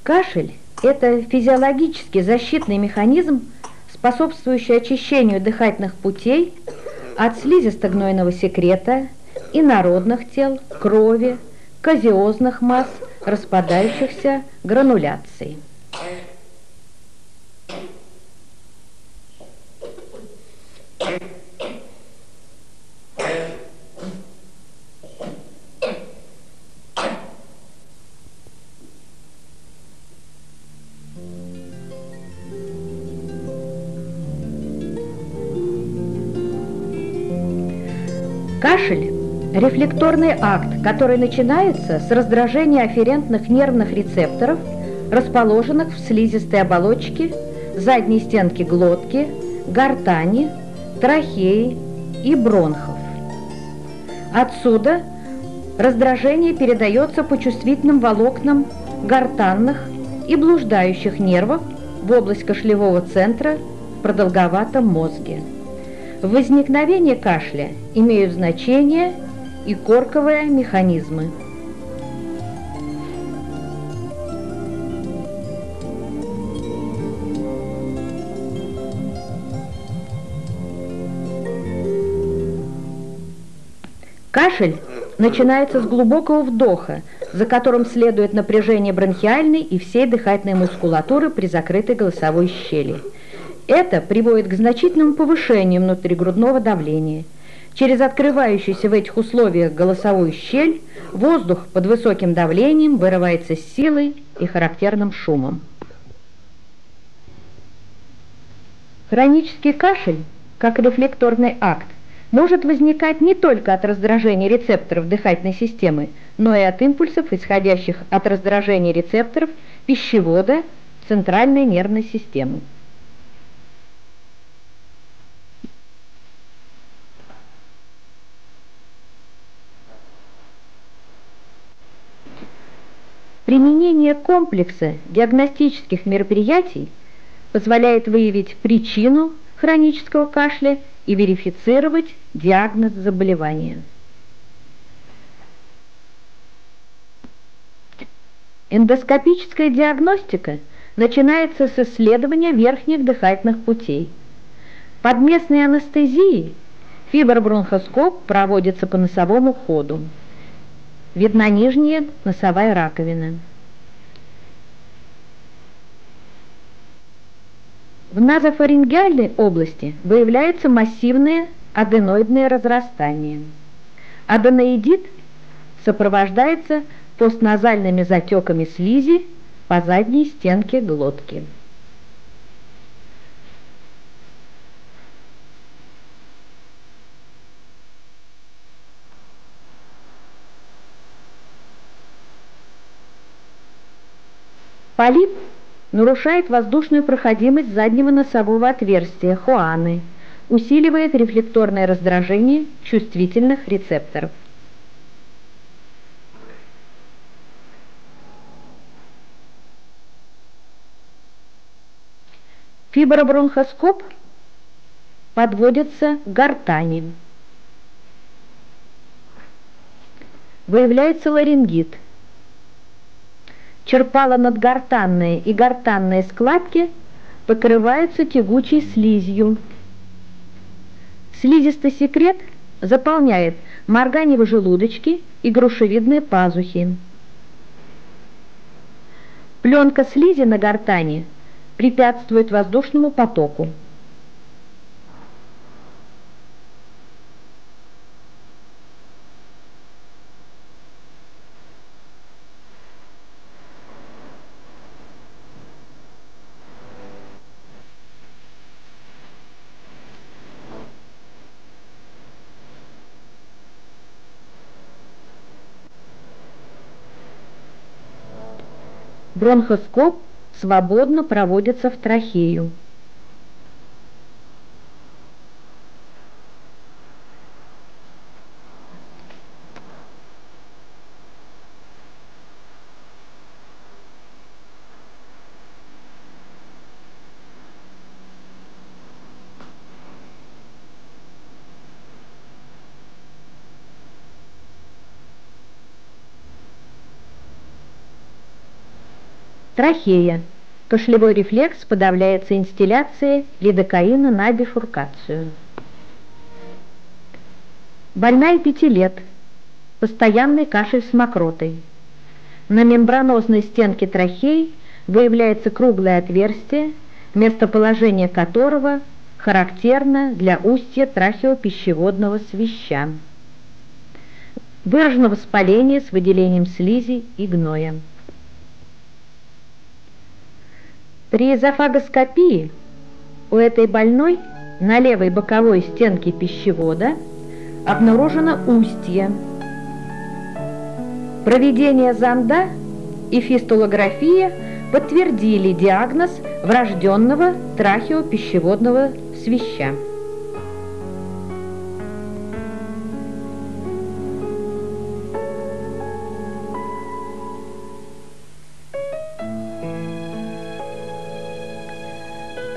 Кашель – это физиологический защитный механизм, способствующий очищению дыхательных путей от слизисто-гнойного секрета, инородных тел, крови, казеозных масс, распадающихся грануляцией. Кашель – рефлекторный акт, который начинается с раздражения афферентных нервных рецепторов, расположенных в слизистой оболочке задней стенки глотки, гортани, трахеи и бронхов. Отсюда раздражение передается по чувствительным волокнам гортанных и блуждающих нервов в область кашлевого центра в продолговатом мозге. В возникновении кашля имеют значение и корковые механизмы. Кашель начинается с глубокого вдоха, за которым следует напряжение бронхиальной и всей дыхательной мускулатуры при закрытой голосовой щели. Это приводит к значительному повышению внутригрудного давления. Через открывающуюся в этих условиях голосовую щель воздух под высоким давлением вырывается с силой и характерным шумом. Хронический кашель, как рефлекторный акт, может возникать не только от раздражения рецепторов дыхательной системы, но и от импульсов, исходящих от раздражения рецепторов пищевода центральной нервной системы. Применение комплекса диагностических мероприятий позволяет выявить причину хронического кашля и верифицировать диагноз заболевания. Эндоскопическая диагностика начинается с исследования верхних дыхательных путей. Под местной анестезией фибробронхоскоп проводится по носовому ходу. Видна нижняя носовая раковина. В назофарингеальной области выявляется массивное аденоидное разрастание. Аденоидит сопровождается постназальными затеками слизи по задней стенке глотки. Полип нарушает воздушную проходимость заднего носового отверстия хоаны, усиливает рефлекторное раздражение чувствительных рецепторов. Фибробронхоскоп подводится к гортани. Выявляется ларингит. Черпало-надгортанные и гортанные складки покрываются тягучей слизью. Слизистый секрет заполняет морганевые желудочки и грушевидные пазухи. Пленка слизи на гортани препятствует воздушному потоку. Бронхоскоп свободно проводятся в трахею. Трахея. Кашлевой рефлекс подавляется инстилляцией лидокаина на бифуркацию. Больная 5 лет. Постоянный кашель с мокротой. На мембранозной стенке трахеи выявляется круглое отверстие, местоположение которого характерно для устья трахеопищеводного свища. Выражено воспаление с выделением слизи и гноя. При эзофагоскопии у этой больной на левой боковой стенке пищевода обнаружено устье. Проведение зонда и фистулография подтвердили диагноз врожденного трахеопищеводного свища.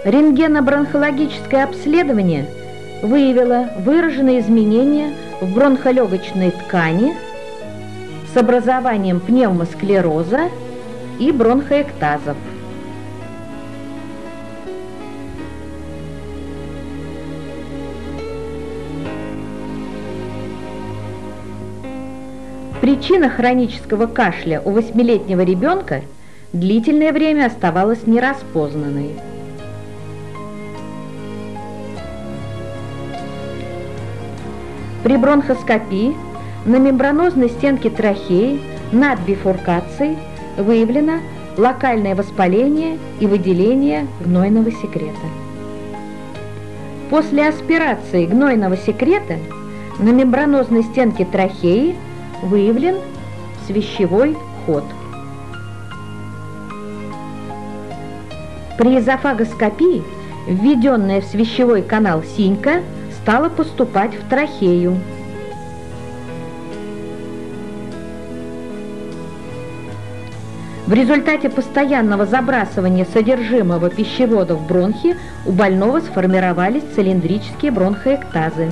Рентгенобронхологическое обследование выявило выраженные изменения в бронхолегочной ткани с образованием пневмосклероза и бронхоэктазов. Причина хронического кашля у 8-летнего ребенка длительное время оставалась нераспознанной. При бронхоскопии на мембранозной стенке трахеи над бифуркацией выявлено локальное воспаление и выделение гнойного секрета. После аспирации гнойного секрета на мембранозной стенке трахеи выявлен свищевой ход. При эзофагоскопии введенная в свищевой канал синька стала поступать в трахею. В результате постоянного забрасывания содержимого пищевода в бронхи у больного сформировались цилиндрические бронхоэктазы.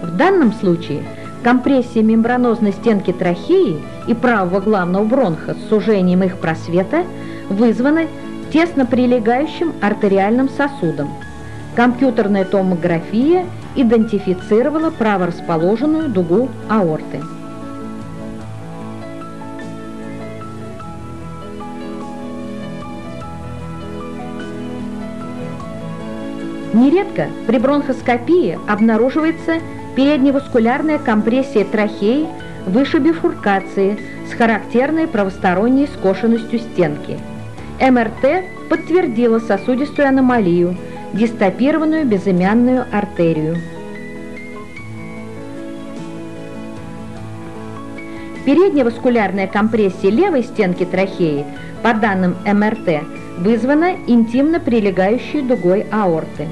В данном случае компрессия мембранозной стенки трахеи и правого главного бронха с сужением их просвета вызвана тесно прилегающим артериальным сосудом. Компьютерная томография идентифицировала праворасположенную дугу аорты. Нередко при бронхоскопии обнаруживается передневаскулярная компрессия трахеи выше бифуркации с характерной правосторонней скошенностью стенки. МРТ подтвердила сосудистую аномалию, дистопированную безымянную артерию. Передневаскулярная компрессия левой стенки трахеи, по данным МРТ, вызвана интимно прилегающей дугой аорты.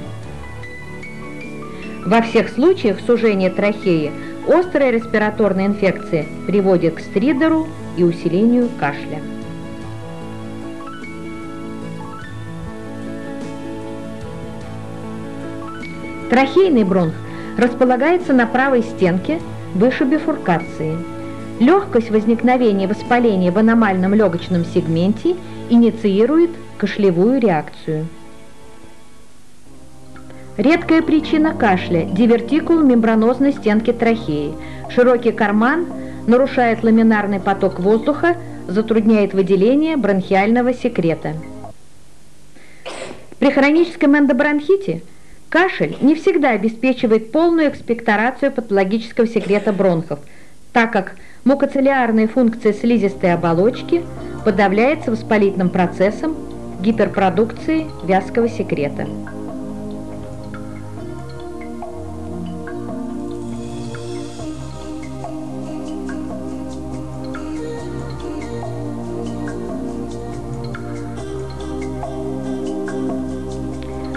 Во всех случаях сужения трахеи острая респираторная инфекция приводит к стридеру и усилению кашля. Трахейный бронх располагается на правой стенке выше бифуркации. Легкость возникновения воспаления в аномальном легочном сегменте инициирует кашлевую реакцию. Редкая причина кашля – дивертикул мембранозной стенки трахеи. Широкий карман нарушает ламинарный поток воздуха, затрудняет выделение бронхиального секрета. При хроническом эндобронхите кашель не всегда обеспечивает полную экспекторацию патологического секрета бронхов, так как мукоцилиарная функция слизистой оболочки подавляется воспалительным процессом гиперпродукции вязкого секрета.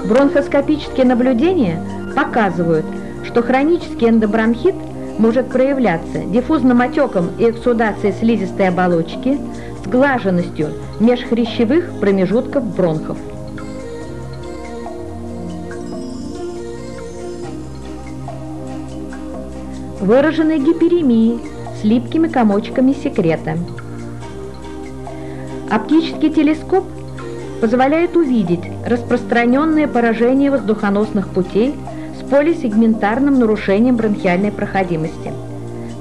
Бронхоскопические наблюдения показывают, что хронический эндобронхит может проявляться диффузным отеком и эксудацией слизистой оболочки, сглаженностью межхрящевых промежутков бронхов. Выраженной гиперемии с липкими комочками секрета. Оптический телескоп позволяет увидеть распространенное поражение воздухоносных путей с полисегментарным нарушением бронхиальной проходимости.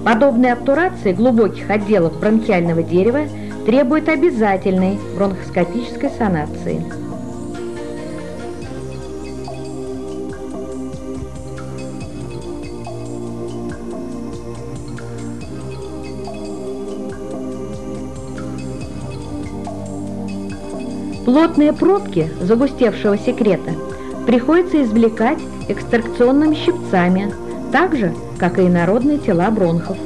Подобные обтурации глубоких отделов бронхиального дерева требуют обязательной бронхоскопической санации. Плотные пробки загустевшего секрета приходится извлекать экстракционными щипцами, так же, как и инородные тела бронхов.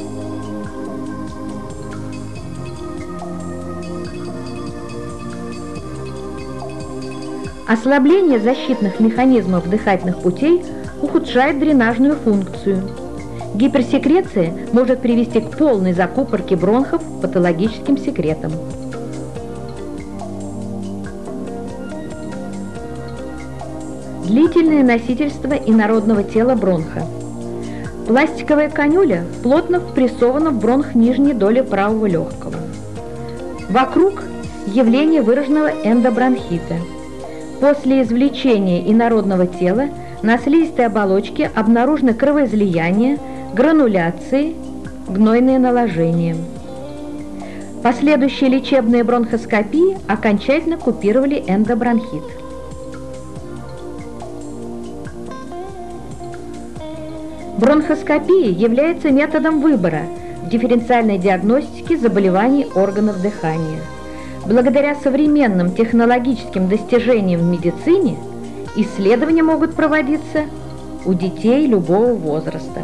Ослабление защитных механизмов дыхательных путей ухудшает дренажную функцию. Гиперсекреция может привести к полной закупорке бронхов патологическим секретом. Длительное носительство инородного тела бронха. Пластиковая канюля плотно впрессована в бронх нижней доли правого легкого. Вокруг явление выраженного эндобронхита. После извлечения инородного тела на слизистой оболочке обнаружено кровоизлияние, грануляции, гнойные наложения. Последующие лечебные бронхоскопии окончательно купировали эндобронхит. Бронхоскопия является методом выбора в дифференциальной диагностике заболеваний органов дыхания. Благодаря современным технологическим достижениям в медицине исследования могут проводиться у детей любого возраста.